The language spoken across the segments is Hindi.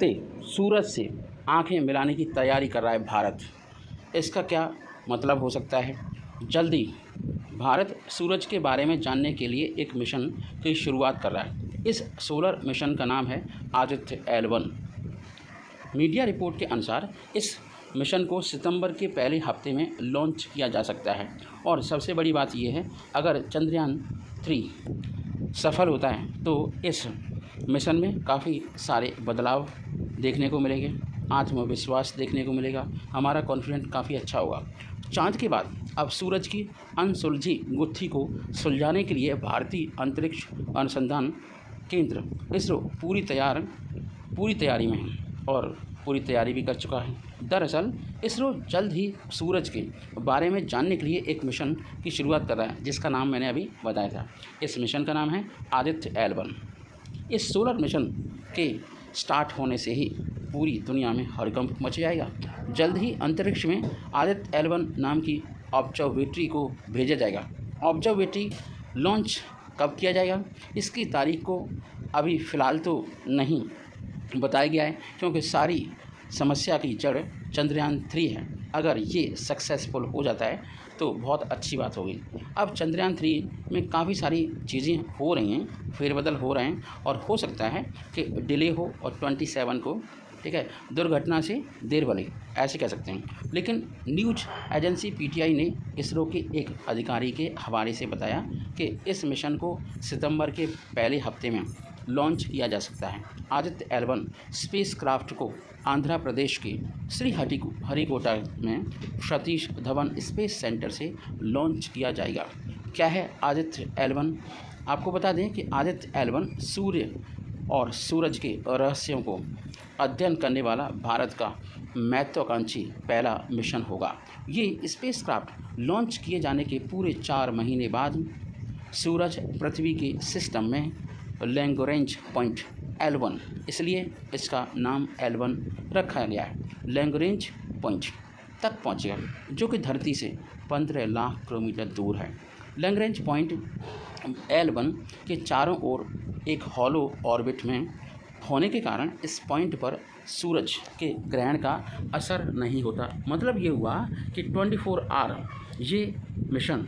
ते सूरज से आंखें मिलाने की तैयारी कर रहा है भारत। इसका क्या मतलब हो सकता है? जल्दी भारत सूरज के बारे में जानने के लिए एक मिशन की शुरुआत कर रहा है। इस सोलर मिशन का नाम है आदित्य L1। मीडिया रिपोर्ट के अनुसार इस मिशन को सितंबर के पहले हफ्ते में लॉन्च किया जा सकता है। और सबसे बड़ी बात यह है, अगर चंद्रयान 3 सफल होता है तो इस मिशन में काफ़ी सारे बदलाव देखने को मिलेंगे, आत्मविश्वास देखने को मिलेगा, हमारा कॉन्फिडेंस काफ़ी अच्छा होगा। चाँद के बाद अब सूरज की अनसुलझी गुत्थी को सुलझाने के लिए भारतीय अंतरिक्ष अनुसंधान केंद्र इसरो पूरी तैयारी में है और पूरी तैयारी भी कर चुका है। दरअसल इसरो जल्द ही सूरज के बारे में जानने के लिए एक मिशन की शुरुआत कर रहा है, जिसका नाम मैंने अभी बताया था। इस मिशन का नाम है आदित्य L1। इस सोलर मिशन के स्टार्ट होने से ही पूरी दुनिया में हड़कंप मच जाएगा। जल्द ही अंतरिक्ष में आदित्य L1 नाम की ऑब्जर्वेटरी को भेजा जाएगा। ऑब्जर्वेटरी लॉन्च कब किया जाएगा, इसकी तारीख को अभी फ़िलहाल तो नहीं बताया गया है, क्योंकि सारी समस्या की जड़ चंद्रयान 3 है। अगर ये सक्सेसफुल हो जाता है तो बहुत अच्छी बात होगी। अब चंद्रयान 3 में काफ़ी सारी चीज़ें हो रही हैं, फेरबदल हो रहे हैं और हो सकता है कि डिले हो और 27 को, ठीक है, दुर्घटना से देर भले, ऐसे कह सकते हैं। लेकिन न्यूज एजेंसी PTI ने इसरो के एक अधिकारी के हवाले से बताया कि इस मिशन को सितंबर के पहले हफ्ते में लॉन्च किया जा सकता है। आदित्य L1 स्पेस क्राफ्ट को आंध्र प्रदेश के श्रीहरिकोटा में सतीश धवन स्पेस सेंटर से लॉन्च किया जाएगा। क्या है आदित्य L1? आपको बता दें कि आदित्य L1 सूर्य और सूरज के रहस्यों को अध्ययन करने वाला भारत का महत्वाकांक्षी पहला मिशन होगा। ये स्पेसक्राफ्ट लॉन्च किए जाने के पूरे 4 महीने बाद सूरज पृथ्वी के सिस्टम में लैग्रेंज पॉइंट L1, इसलिए इसका नाम L1 रखा गया है, लैग्रेंज पॉइंट तक पहुंचेगा, जो कि धरती से 15 लाख किलोमीटर दूर है। लैग्रेंज पॉइंट L1 के चारों ओर एक हॉलो ऑर्बिट में होने के कारण इस पॉइंट पर सूरज के ग्रहण का असर नहीं होता। मतलब ये हुआ कि 24 आवर ये मिशन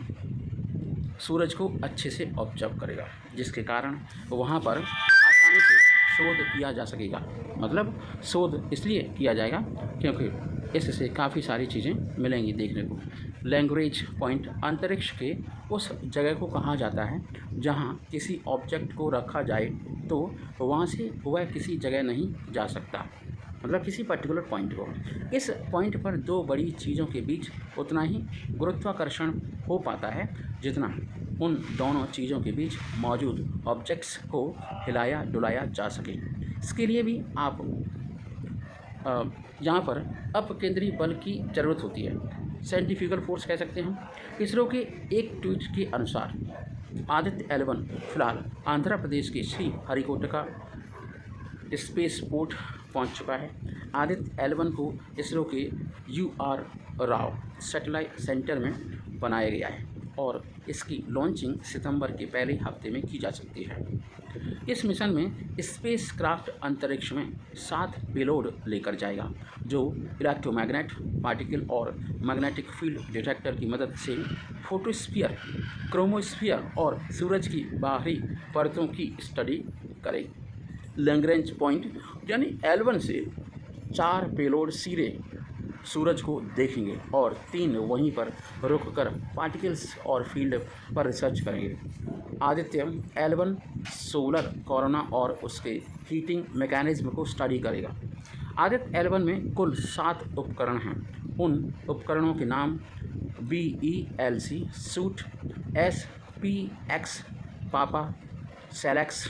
सूरज को अच्छे से ऑब्जर्व करेगा, जिसके कारण वहाँ पर आसानी से शोध किया जा सकेगा। मतलब शोध इसलिए किया जाएगा क्योंकि इससे काफ़ी सारी चीज़ें मिलेंगी देखने को। लैग्रेंज पॉइंट अंतरिक्ष के उस जगह को कहा जाता है जहाँ किसी ऑब्जेक्ट को रखा जाए तो वहाँ से वह किसी जगह नहीं जा सकता, मतलब किसी पर्टिकुलर पॉइंट को। इस पॉइंट पर 2 बड़ी चीज़ों के बीच उतना ही गुरुत्वाकर्षण हो पाता है जितना उन दोनों चीज़ों के बीच मौजूद ऑब्जेक्ट्स को हिलाया डुलाया जा सके। इसके लिए भी आप यहाँ पर अपकेंद्री बल की ज़रूरत होती है, सेंट्रीफ्यूगल फोर्स कह सकते हैं। इसरो के एक ट्वीट के अनुसार आदित्य L1 फिलहाल आंध्र प्रदेश के श्रीहरिकोटा स्पेस पोर्ट पहुंच चुका है। आदित्य L1 को इसरो के UR राव सैटेलाइट सेंटर में बनाया गया है और इसकी लॉन्चिंग सितंबर के पहले हफ्ते में की जा सकती है। इस मिशन में स्पेस क्राफ्ट अंतरिक्ष में 7 पेलोड लेकर जाएगा, जो इलेक्ट्रोमैग्नेट पार्टिकल और मैग्नेटिक फील्ड डिटेक्टर की मदद से फोटोस्फीयर, क्रोमोस्फीयर और सूरज की बाहरी परतों की स्टडी करेगी। लैग्रेंज पॉइंट यानी L1 से 4 पेलोड सीधे सूरज को देखेंगे और 3 वहीं पर रुककर पार्टिकल्स और फील्ड पर रिसर्च करेंगे। आदित्य L1 सोलर कोरोना और उसके हीटिंग मैकेनिज्म को स्टडी करेगा। आदित्य L1 में कुल 7 उपकरण हैं। उन उपकरणों के नाम BELC सूट, SPX पापा, सेलेक्स,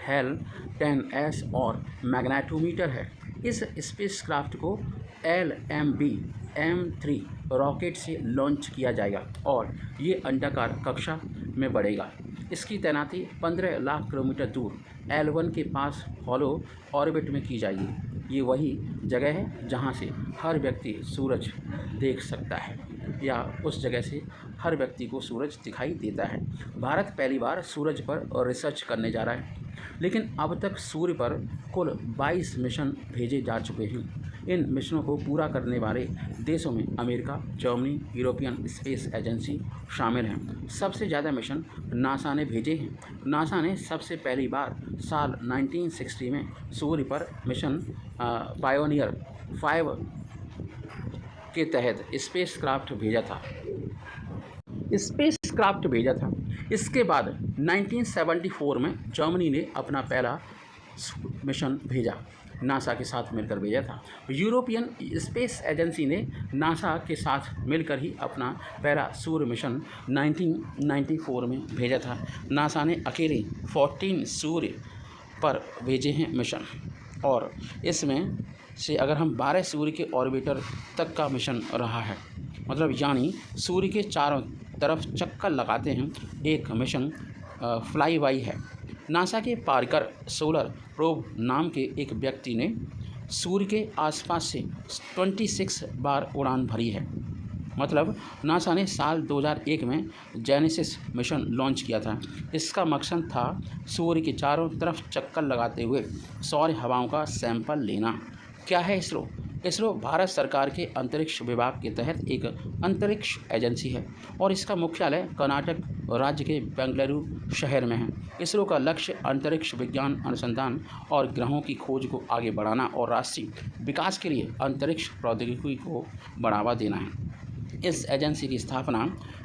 हेल 10S और मैग्नेटोमीटर है। इस स्पेसक्राफ्ट को LMB M3 रॉकेट से लॉन्च किया जाएगा और ये अंडाकार कक्षा में बढ़ेगा। इसकी तैनाती 15 लाख किलोमीटर दूर L1 के पास हॉलो ऑर्बिट में की जाएगी। ये वही जगह है जहाँ से हर व्यक्ति सूरज देख सकता है। या उस जगह से हर व्यक्ति को सूरज दिखाई देता है। भारत पहली बार सूरज पर रिसर्च करने जा रहा है, लेकिन अब तक सूर्य पर कुल 22 मिशन भेजे जा चुके हैं। इन मिशनों को पूरा करने वाले देशों में America, Germany, European space agency शामिल हैं। सबसे ज़्यादा मिशन नासा ने भेजे हैं। नासा ने सबसे पहली बार साल 1960 में सूर्य पर मिशन पायोनियर 5 के तहत स्पेसक्राफ्ट भेजा था। इसके बाद 1974 में जर्मनी ने अपना पहला मिशन भेजा, नासा के साथ मिलकर भेजा था। यूरोपियन स्पेस एजेंसी ने नासा के साथ मिलकर ही अपना पहला सूर्य मिशन 1994 में भेजा था। नासा ने अकेले 14 सूर्य पर भेजे हैं मिशन, और इसमें से अगर हम 12 सूर्य के ऑर्बिटर तक का मिशन रहा है, मतलब यानी सूर्य के चारों तरफ चक्कर लगाते हैं, एक मिशन फ्लाई बाई है। नासा के पार्कर सोलर प्रोब नाम के एक व्यक्ति ने सूर्य के आसपास से 26 बार उड़ान भरी है। मतलब नासा ने साल 2001 में जेनेसिस मिशन लॉन्च किया था। इसका मकसद था सूर्य के चारों तरफ चक्कर लगाते हुए सौर हवाओं का सैंपल लेना। क्या है इसरो? इसरो भारत सरकार के अंतरिक्ष विभाग के तहत एक अंतरिक्ष एजेंसी है और इसका मुख्यालय कर्नाटक राज्य के बेंगलुरु शहर में है। इसरो का लक्ष्य अंतरिक्ष विज्ञान अनुसंधान और ग्रहों की खोज को आगे बढ़ाना और राष्ट्रीय विकास के लिए अंतरिक्ष प्रौद्योगिकी को बढ़ावा देना है। इस एजेंसी की स्थापना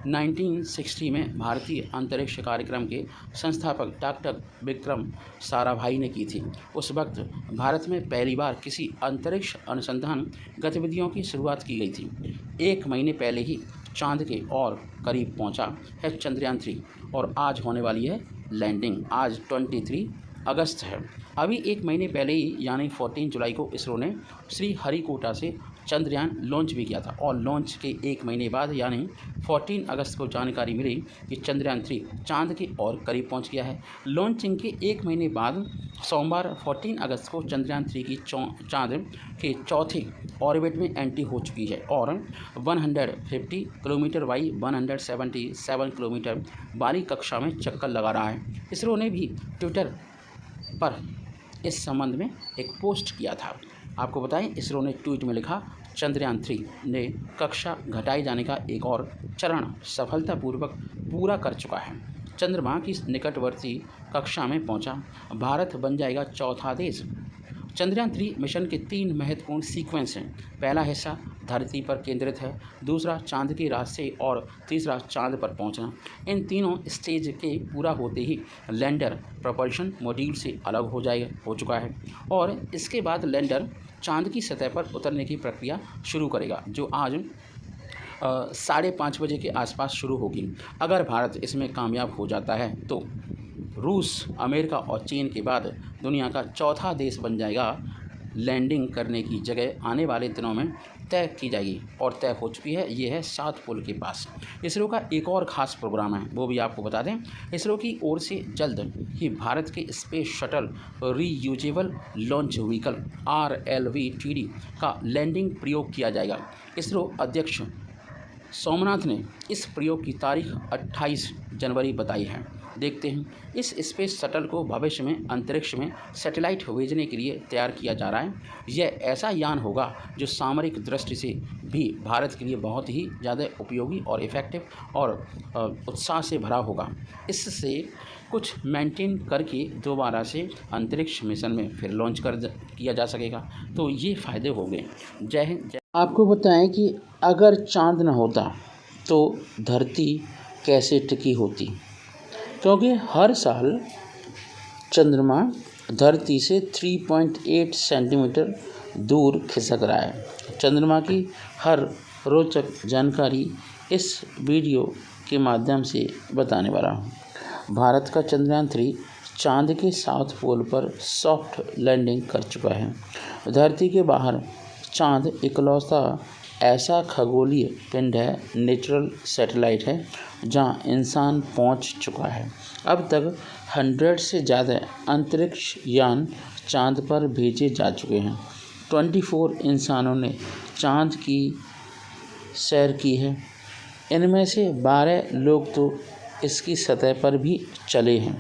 1960 में भारतीय अंतरिक्ष कार्यक्रम के संस्थापक डॉक्टर विक्रम साराभाई ने की थी। उस वक्त भारत में पहली बार किसी अंतरिक्ष अनुसंधान गतिविधियों की शुरुआत की गई थी। 1 महीने पहले ही चांद के और करीब पहुंचा है चंद्रयान 3 और आज होने वाली है लैंडिंग। आज 23 अगस्त है। अभी 1 महीने पहले ही यानी 14 जुलाई को इसरो ने श्रीहरिकोटा से चंद्रयान लॉन्च भी किया था और लॉन्च के 1 महीने बाद यानी 14 अगस्त को जानकारी मिली कि चंद्रयान 3 चांद के और करीब पहुंच गया है। लॉन्चिंग के 1 महीने बाद सोमवार 14 अगस्त को चंद्रयान 3 की चांद के चौथे ऑर्बिट में एंट्री हो चुकी है और 150 किलोमीटर बाई 177 किलोमीटर बारी कक्षा में चक्कर लगा रहा है। इसरो ने भी ट्विटर पर इस संबंध में एक पोस्ट किया था। आपको बताएं, इसरो ने ट्वीट में लिखा, चंद्रयान 3 ने कक्षा घटाए जाने का एक और चरण सफलतापूर्वक पूरा कर चुका है। चंद्रमा की निकटवर्ती कक्षा में पहुंचा। भारत बन जाएगा चौथा देश। चंद्रयान 3 मिशन के 3 महत्वपूर्ण सीक्वेंस हैं। पहला हिस्सा धरती पर केंद्रित है, दूसरा चांद के रास्ते और तीसरा चांद पर पहुंचना। इन तीनों स्टेज के पूरा होते ही लैंडर propulsion मॉड्यूल से अलग हो चुका है और इसके बाद लैंडर चांद की सतह पर उतरने की प्रक्रिया शुरू करेगा, जो आज 5:30 बजे के आसपास शुरू होगी। अगर भारत इसमें कामयाब हो जाता है तो रूस, अमेरिका और चीन के बाद दुनिया का चौथा देश बन जाएगा। लैंडिंग करने की जगह आने वाले दिनों में तय की जाएगी और तय हो चुकी है। ये है साउथ पोल के पास। इसरो का एक और ख़ास प्रोग्राम है, वो भी आपको बता दें। इसरो की ओर से जल्द ही भारत के space shuttle reusable launch vehicle RLV-TD का लैंडिंग प्रयोग किया जाएगा। इसरो अध्यक्ष सोमनाथ ने इस प्रयोग की तारीख 28 जनवरी बताई है। देखते हैं, इस स्पेस शटल को भविष्य में अंतरिक्ष में सैटेलाइट भेजने के लिए तैयार किया जा रहा है। यह ऐसा यान होगा जो सामरिक दृष्टि से भी भारत के लिए बहुत ही ज़्यादा उपयोगी और इफ़ेक्टिव और उत्साह से भरा होगा। इससे कुछ मेंटेन करके दोबारा से अंतरिक्ष मिशन में फिर लॉन्च किया जा सकेगा। तो ये फ़ायदे हो गए। जय हिंद। आपको बताएं कि अगर चांद न होता तो धरती कैसे टिकी होती, क्योंकि हर साल चंद्रमा धरती से 3.8 सेंटीमीटर दूर खिसक रहा है। चंद्रमा की हर रोचक जानकारी इस वीडियो के माध्यम से बताने वाला हूँ। भारत का चंद्रयान 3 चांद के साउथ पोल पर सॉफ्ट लैंडिंग कर चुका है। धरती के बाहर चांद इकलौता ऐसा खगोलीय पिंड है, नेचुरल सैटेलाइट है, जहां इंसान पहुंच चुका है। अब तक 100 से ज़्यादा अंतरिक्ष यान चांद पर भेजे जा चुके हैं। 24 इंसानों ने चांद की सैर की है। इनमें से 12 लोग तो इसकी सतह पर भी चले हैं।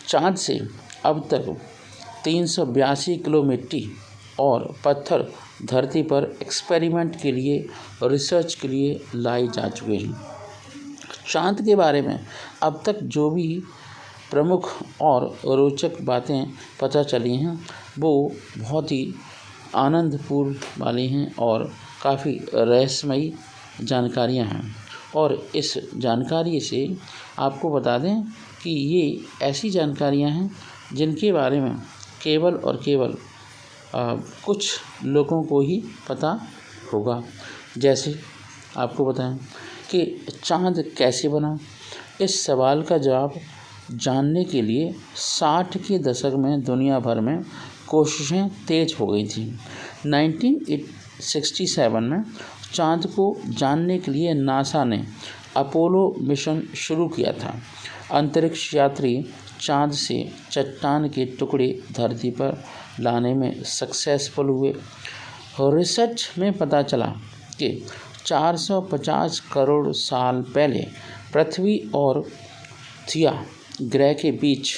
चाँद से अब तक 382 किलो मिट्टी और पत्थर धरती पर एक्सपेरिमेंट के लिए, रिसर्च के लिए लाए जा चुके हैं। चाँद के बारे में अब तक जो भी प्रमुख और रोचक बातें पता चली हैं वो बहुत ही आनंदपूर्ण वाली हैं और काफ़ी रहस्यमयी जानकारियां हैं। और इस जानकारी से आपको बता दें कि ये ऐसी जानकारियां हैं जिनके बारे में केवल और केवल कुछ लोगों को ही पता होगा। जैसे आपको बताएं कि चाँद कैसे बना। इस सवाल का जवाब जानने के लिए 60 के दशक में दुनिया भर में कोशिशें तेज हो गई थी। 1967 में चाँद को जानने के लिए नासा ने अपोलो मिशन शुरू किया था। अंतरिक्ष यात्री चाँद से चट्टान के टुकड़े धरती पर लाने में सक्सेसफुल हुए। रिसर्च में पता चला कि 450 करोड़ साल पहले पृथ्वी और थिया ग्रह के बीच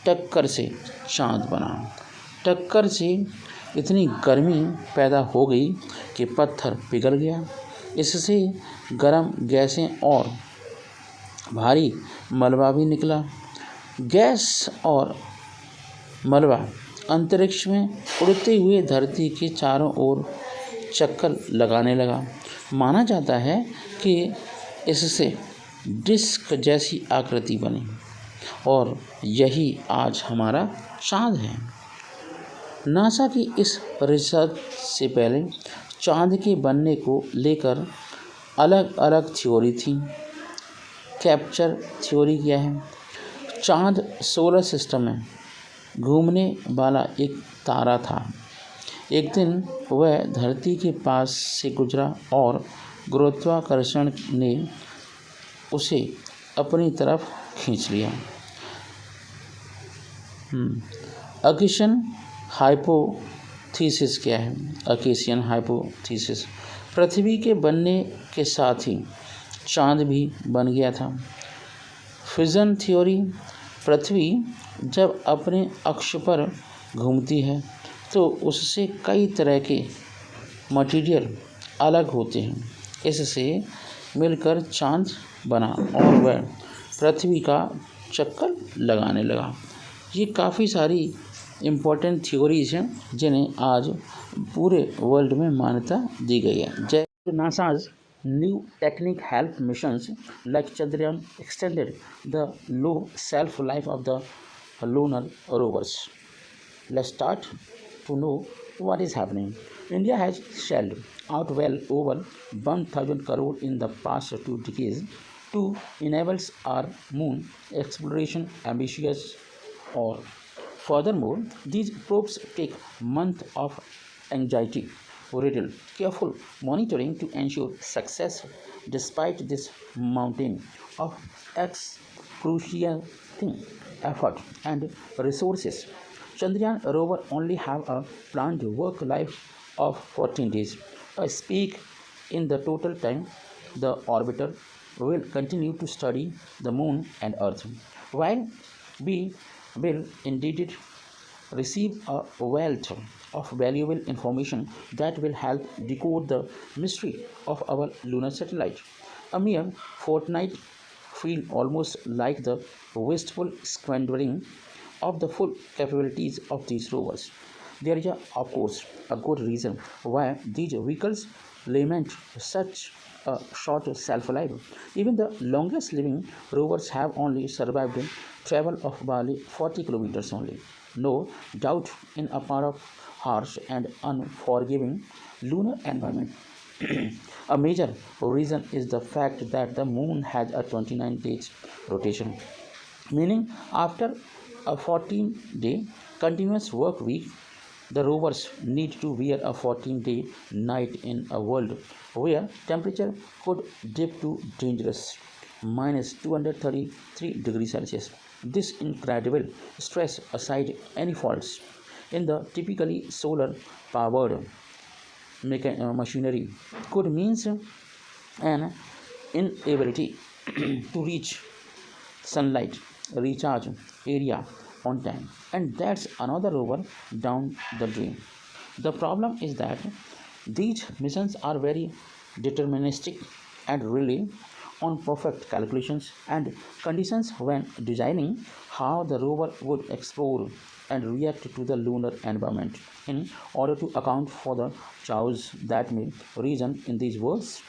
टक्कर से चाँद बना। टक्कर से इतनी गर्मी पैदा हो गई कि पत्थर पिघल गया। इससे गर्म गैसें और भारी मलबा भी निकला। गैस और मलबा अंतरिक्ष में उड़ते हुए धरती के चारों ओर चक्कर लगाने लगा। माना जाता है कि इससे डिस्क जैसी आकृति बनी और यही आज हमारा चाँद है। नासा की इस रिसर्च से पहले चाँद के बनने को लेकर अलग अलग थ्योरी थी। कैप्चर थ्योरी क्या है? चाँद सोलर सिस्टम में घूमने वाला एक तारा था। एक दिन वह धरती के पास से गुजरा और गुरुत्वाकर्षण ने उसे अपनी तरफ खींच लिया। अकेशियन हाइपोथीसिस क्या है? अकेशियन हाइपोथीसिस पृथ्वी के बनने के साथ ही चाँद भी बन गया था। फ्यूजन थ्योरी पृथ्वी जब अपने अक्ष पर घूमती है तो उससे कई तरह के मटेरियल अलग होते हैं। इससे मिलकर चाँद बना और वह पृथ्वी का चक्कर लगाने लगा। ये काफ़ी सारी इम्पोर्टेंट थ्योरीज हैं जिन्हें आज पूरे वर्ल्ड में मान्यता दी गई है। जैसे NASA's new technique help missions like Chandrayaan extended the low shelf life of the lunar rovers. Let's start to know what is happening. India has shelled out well over 1,000 crore in the past 2 decades to enable our moon exploration ambitious or furthermore these probes take months of anxiety riddle careful monitoring to ensure success. Despite this mountain of excruciating effort and resources, Chandrayaan rover only have a planned work life of 14 days. A peak in the total time the orbiter will continue to study the moon and earth. While we will indeed receive a wealth of valuable information that will help decode the mystery of our lunar satellite. A mere fortnight feel almost like the wasteful squandering of the full capabilities of these rovers. There is, of course, a good reason why these vehicles lament such a short shelf life. Even the longest living rovers have only survived travel of barely 40 kilometers only. No doubt in a part of harsh and unforgiving lunar environment. A major reason is the fact that the moon has a 29 days rotation, meaning after a 14-day continuous work week, the rovers need to wear a 14-day night in a world where temperature could dip to dangerous minus 233 degrees Celsius. This incredible stress aside any faults in the typically solar powered machinery could means and inability to reach sunlight recharge area on time, and that's another rover down the drain. The problem is that these missions are very deterministic and rely on perfect calculations and conditions when designing how the rover would explore and react to the lunar environment in order to account for the chaos that may reason in these worlds.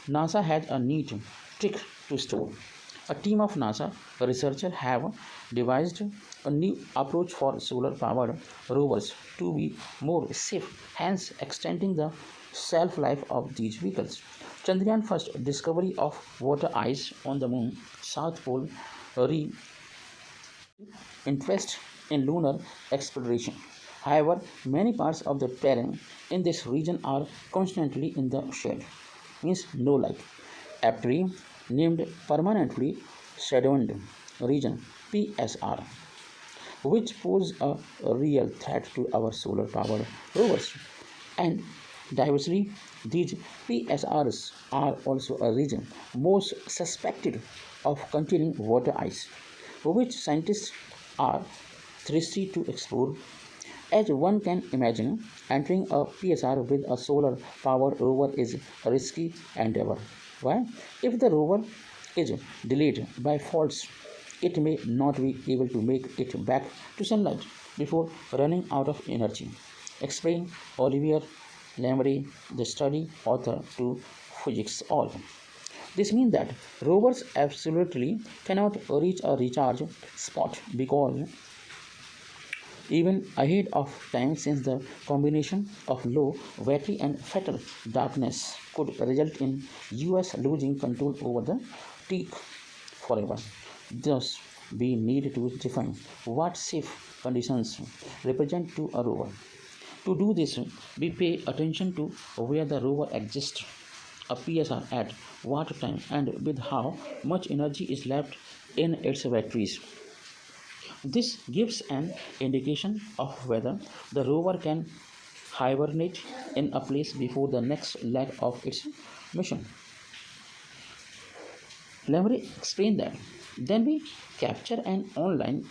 NASA has a neat trick to store. A team of NASA researchers have devised a new approach for solar powered rovers to be more safe, hence extending the shelf life of these vehicles. Chandrayaan first discovery of water ice on the moon South Pole re interest in lunar exploration. However, many parts of the terrain in this region are constantly in the shade, means no light. Aptly named Permanently Shadowed Region (PSR), which pose a real threat to our solar powered rovers. And diversely, these PSRs are also a region most suspected of containing water ice, which scientists are thirsty to explore. As one can imagine, entering a PSR with a solar powered rover is a risky endeavor. Why? If the rover is delayed by faults, it may not be able to make it back to sunlight before running out of energy. Explain Olivier Lemray, the study author to Physics All. This means that rovers absolutely cannot reach a recharge spot because even ahead of time, since the combination of low battery and fatal darkness could result in US losing control over the teak forever. Thus, we need to define what safe conditions represent to a rover. To do this, we pay attention to where the rover exists, a PSR at what time, and with how much energy is left in its batteries. This gives an indication of whether the rover can hibernate in a place before the next leg of its mission. Let me explain that. Then we capture an online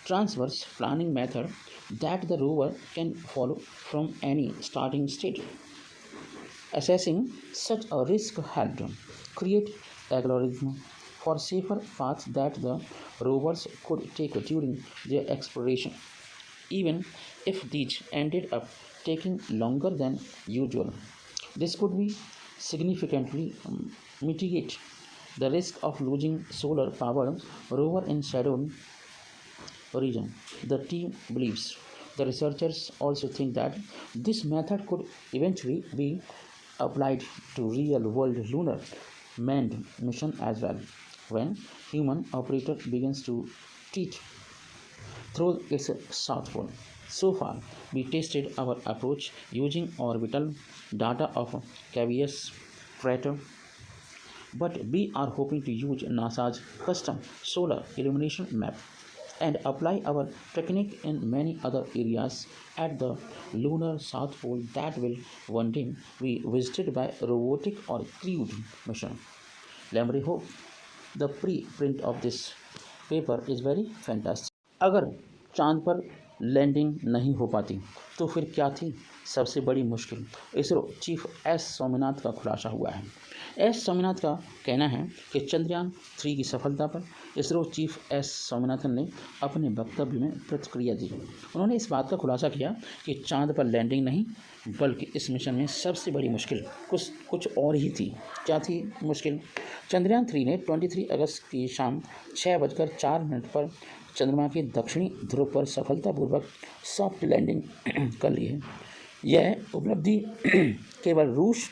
transverse planning method that the rover can follow from any starting state. Assessing such a risk helped create algorithm for safer paths that the rovers could take during their exploration, even if these ended up taking longer than usual. This could be significantly mitigate the risk of losing solar powered rover in shadow region. The team believes. The researchers also think that this method could eventually be applied to real world lunar manned mission as well when human operator begins to teach through its south pole. So far, we tested our approach using orbital data of Cabeus crater, but we are hoping to use NASA's custom solar illumination map and apply our technique in many other areas at the lunar south pole that will one day be visited by robotic or crewed mission. Lemry hope the preprint of this paper is very fantastic. अगर चांद पर लैंडिंग नहीं हो पाती तो फिर क्या थी सबसे बड़ी मुश्किल? इसरो चीफ एस स्वामीनाथन का खुलासा हुआ है। एस स्वामीनाथन का कहना है कि चंद्रयान 3 की सफलता पर इसरो चीफ एस स्वामीनाथन ने अपने वक्तव्य में प्रतिक्रिया दी। उन्होंने इस बात का खुलासा किया कि चांद पर लैंडिंग नहीं बल्कि इस मिशन में सबसे बड़ी मुश्किल कुछ और ही थी। क्या थी मुश्किल? चंद्रयान 3 ने 23 अगस्त की शाम 6:04 पर चंद्रमा के दक्षिणी ध्रुव पर सफलतापूर्वक सॉफ्ट लैंडिंग कर ली है। यह उपलब्धि केवल रूस,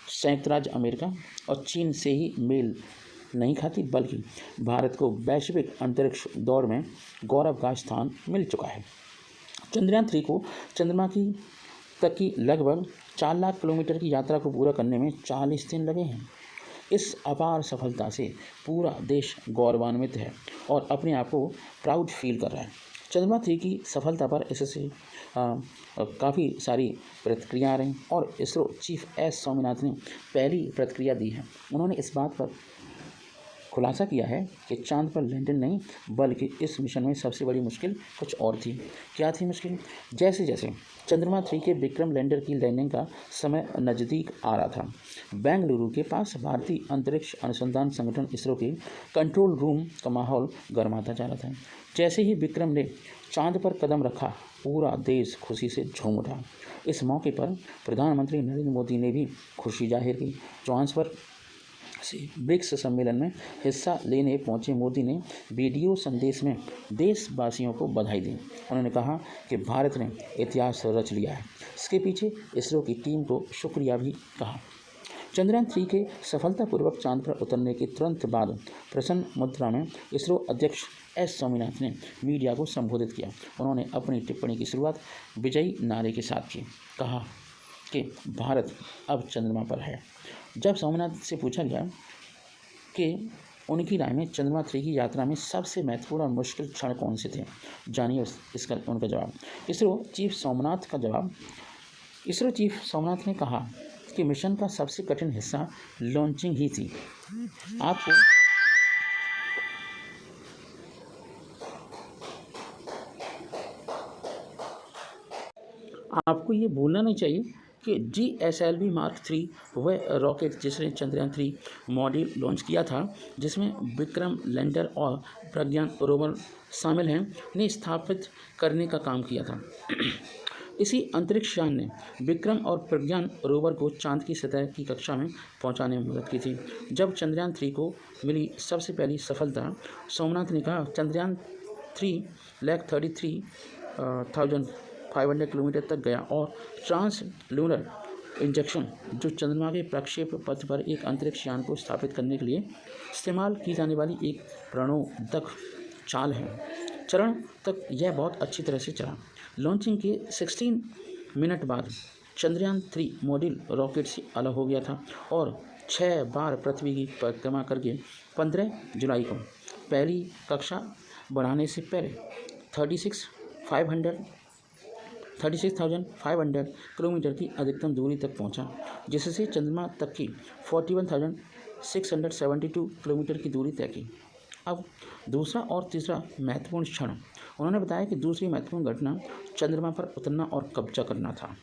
संयुक्त राज्य अमेरिका और चीन से ही मेल नहीं खाती बल्कि भारत को वैश्विक अंतरिक्ष दौड़ में गौरव का स्थान मिल चुका है। चंद्रयान 3 को चंद्रमा की लगभग 4 लाख किलोमीटर की यात्रा को पूरा करने में 40 दिन लगे हैं। इस अपार सफलता से पूरा देश गौरवान्वित है और अपने आप को प्राउड फील कर रहा है। चंद्रमा 3 की सफलता पर इससे काफ़ी सारी प्रतिक्रिया आ रही और इसरो चीफ एस स्वामीनाथन ने पहली प्रतिक्रिया दी है। उन्होंने इस बात पर खुलासा किया है कि चांद पर लैंडर नहीं बल्कि इस मिशन में सबसे बड़ी मुश्किल कुछ और थी। क्या थी मुश्किल? जैसे जैसे चंद्रमा 3 के विक्रम लैंडर की लैंडिंग का समय नज़दीक आ रहा था, बेंगलुरु के पास भारतीय अंतरिक्ष अनुसंधान संगठन इसरो के कंट्रोल रूम का माहौल गर्माता जा रहा था। जैसे ही विक्रम ने चांद पर कदम रखा, पूरा देश खुशी से झूम उठा। इस मौके पर प्रधानमंत्री नरेंद्र मोदी ने भी खुशी जाहिर की। जोहान्सबर्ग से ब्रिक्स सम्मेलन में हिस्सा लेने पहुंचे मोदी ने वीडियो संदेश में देशवासियों को बधाई दी। उन्होंने कहा कि भारत ने इतिहास रच लिया है। इसके पीछे इसरो की टीम को शुक्रिया भी कहा। चंद्रयान 3 के सफलतापूर्वक चांद पर उतरने के तुरंत बाद प्रसन्न मुद्रा में इसरो अध्यक्ष एस स्वामीनाथन ने मीडिया को संबोधित किया। उन्होंने अपनी टिप्पणी की शुरुआत विजयी नारे के साथ की। कहा कि भारत अब चंद्रमा पर है। जब स्वामीनाथन से पूछा गया कि उनकी राय में चंद्रमा 3 की यात्रा में सबसे महत्वपूर्ण और मुश्किल क्षण कौन से थे, जानिए इसका उनका जवाब। इसरो चीफ सोमनाथ ने कहा कि मिशन का सबसे कठिन हिस्सा लॉन्चिंग ही थी। आपको ये भूलना नहीं चाहिए कि GSLV Mark 3 वह रॉकेट जिसने चंद्रयान 3 मॉड्यूल लॉन्च किया था, जिसमें विक्रम लैंडर और प्रज्ञान रोवर शामिल हैं, ने स्थापित करने का काम किया था। इसी अंतरिक्ष यान ने विक्रम और प्रज्ञान रोवर को चांद की सतह की कक्षा में पहुंचाने में मदद की थी। जब चंद्रयान 3 को मिली सबसे पहली सफलता, सोमनाथ ने कहा चंद्रयान 3,33,500 किलोमीटर तक गया और ट्रांस लूनर इंजेक्शन, जो चंद्रमा के प्रक्षेप पथ पर एक अंतरिक्ष यान को स्थापित करने के लिए इस्तेमाल की जाने वाली एक प्रणोदक चाल है, चरण तक यह बहुत अच्छी तरह से चला। लॉन्चिंग के 16 मिनट बाद चंद्रयान 3 मॉड्यूल रॉकेट से अलग हो गया था और 6 बार पृथ्वी की परिक्रमा करके 15 जुलाई को पहली कक्षा बढ़ाने से पहले 36,500 किलोमीटर की अधिकतम दूरी तक पहुंचा, जिससे चंद्रमा तक की 41,672 किलोमीटर की दूरी तय की। अब दूसरा और तीसरा महत्वपूर्ण क्षण, उन्होंने बताया कि दूसरी महत्वपूर्ण घटना चंद्रमा पर उतरना और कब्जा करना था।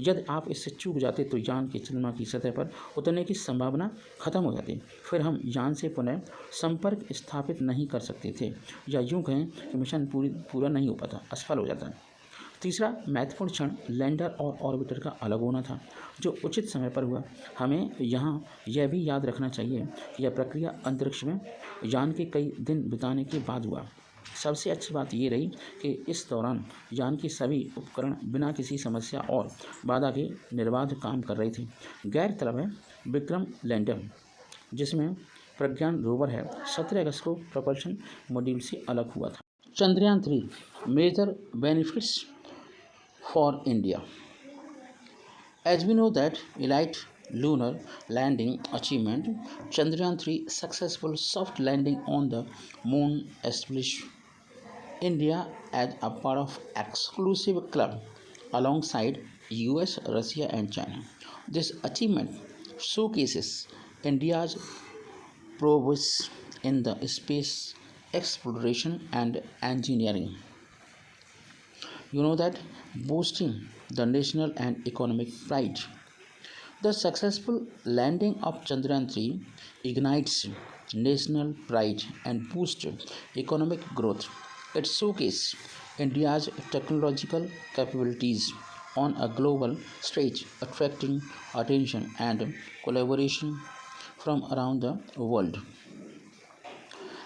यदि आप इससे चूक जाते तो यान के चंद्रमा की सतह पर उतरने की संभावना खत्म हो जाती, फिर हम यान से पुनः संपर्क स्थापित नहीं कर सकते थे, या यूँ कहें कि मिशन पूरा नहीं हो पाता, असफल हो जाता। तीसरा महत्वपूर्ण क्षण लैंडर और ऑर्बिटर का अलग होना था, जो उचित समय पर हुआ। हमें यहाँ यह भी याद रखना चाहिए कि यह प्रक्रिया अंतरिक्ष में यान के कई दिन बिताने के बाद हुआ। सबसे अच्छी बात ये रही कि इस दौरान यान के सभी उपकरण बिना किसी समस्या और बाधा के निर्बाध काम कर रहे थे। गैरतलब है विक्रम लैंडर, जिसमें प्रज्ञान रोवर है, 17 अगस्त को प्रपल्शन मॉड्यूल से अलग हुआ था। Chandrayaan 3 major benefits for India. As we know that elite lunar landing achievement, Chandrayaan 3 successful soft landing on the moon established India as a part of exclusive club alongside US, Russia and China. This achievement showcases India's prowess in the space exploration and engineering. You know that boosting the national and economic pride. The successful landing of Chandrayaan 3 ignites national pride and boosts economic growth. It showcases India's technological capabilities on a global stage, attracting attention and collaboration from around the world.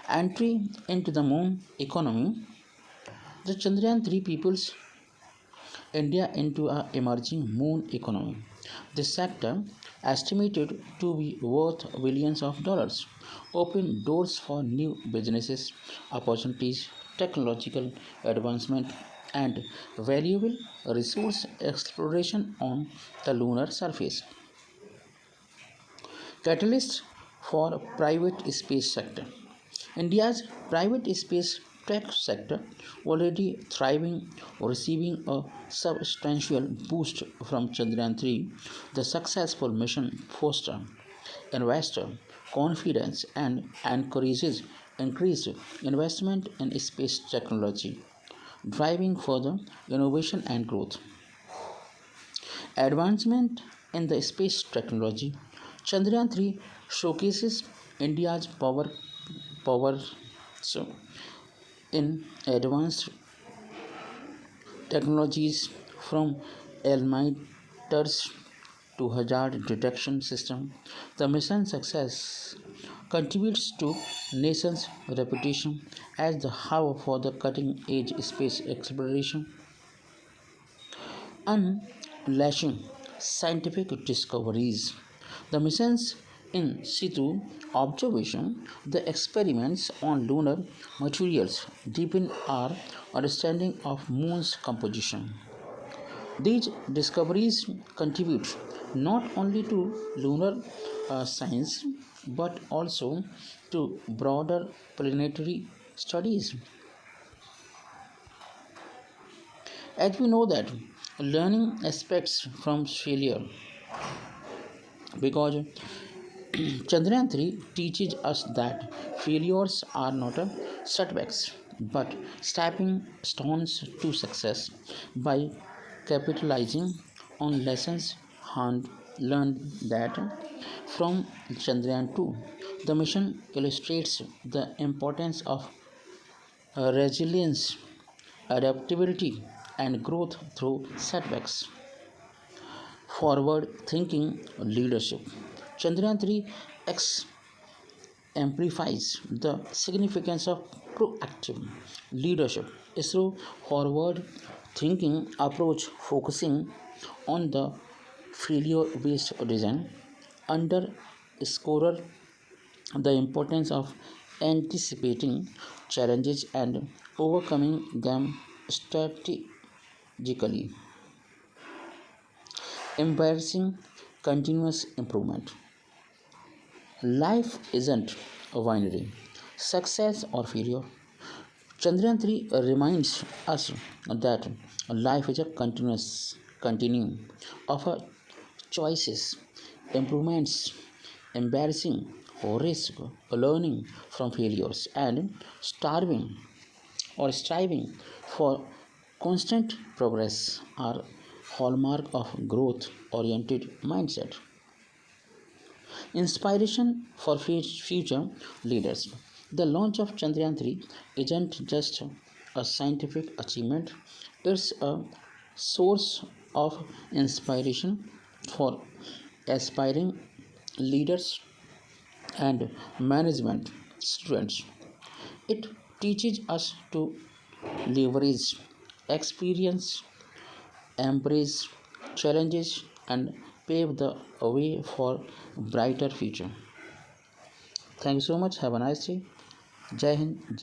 Entry into the moon economy. The Chandrayaan 3 peoples India into an emerging moon economy. This sector, estimated to be worth billions of dollars, open doors for new businesses, opportunities, technological advancement, and valuable resource exploration on the lunar surface. Catalyst for private space sector. India's private space tech sector already thriving, receiving a substantial boost from Chandrayaan 3, the successful mission fosters investor confidence and encourages increased investment in space technology, driving further innovation and growth. Advancement in the space technology. Chandrayaan 3 showcases India's power so in advanced technologies from emitters to hazard detection system. The mission success contributes to nation's reputation as the hub for the cutting edge space exploration, unleashing scientific discoveries. The missions in situ observation, the experiments on lunar materials deepen our understanding of moon's composition. These discoveries contribute not only to lunar science but also to broader planetary studies. As we know that learning aspects from failure, because Chandrayaan 3 teaches us that failures are not setbacks but stepping stones to success. By capitalizing on lessons learned that from Chandrayaan 2, the mission illustrates the importance of resilience, adaptability, and growth through setbacks. Forward thinking leadership. Chandrayaan 3 X amplifies the significance of proactive leadership. ISRO forward thinking approach focusing on the failure based design underscore the importance of anticipating challenges and overcoming them strategically, embracing continuous improvement. Life isn't a binary, success or failure. Chandrayaan 3 reminds us that life is a continuous continuum of choices, improvements, embarrassing or risk, learning from failures, and striving for constant progress are hallmark of growth oriented mindset. Inspiration for future leaders. The launch of Chandrayaan 3 isn't just a scientific achievement, it's a source of inspiration for aspiring leaders and management students. It teaches us to leverage experience, embrace challenges, and pave the way for brighter future. Thank you so much. Have a nice day. Jai Hind.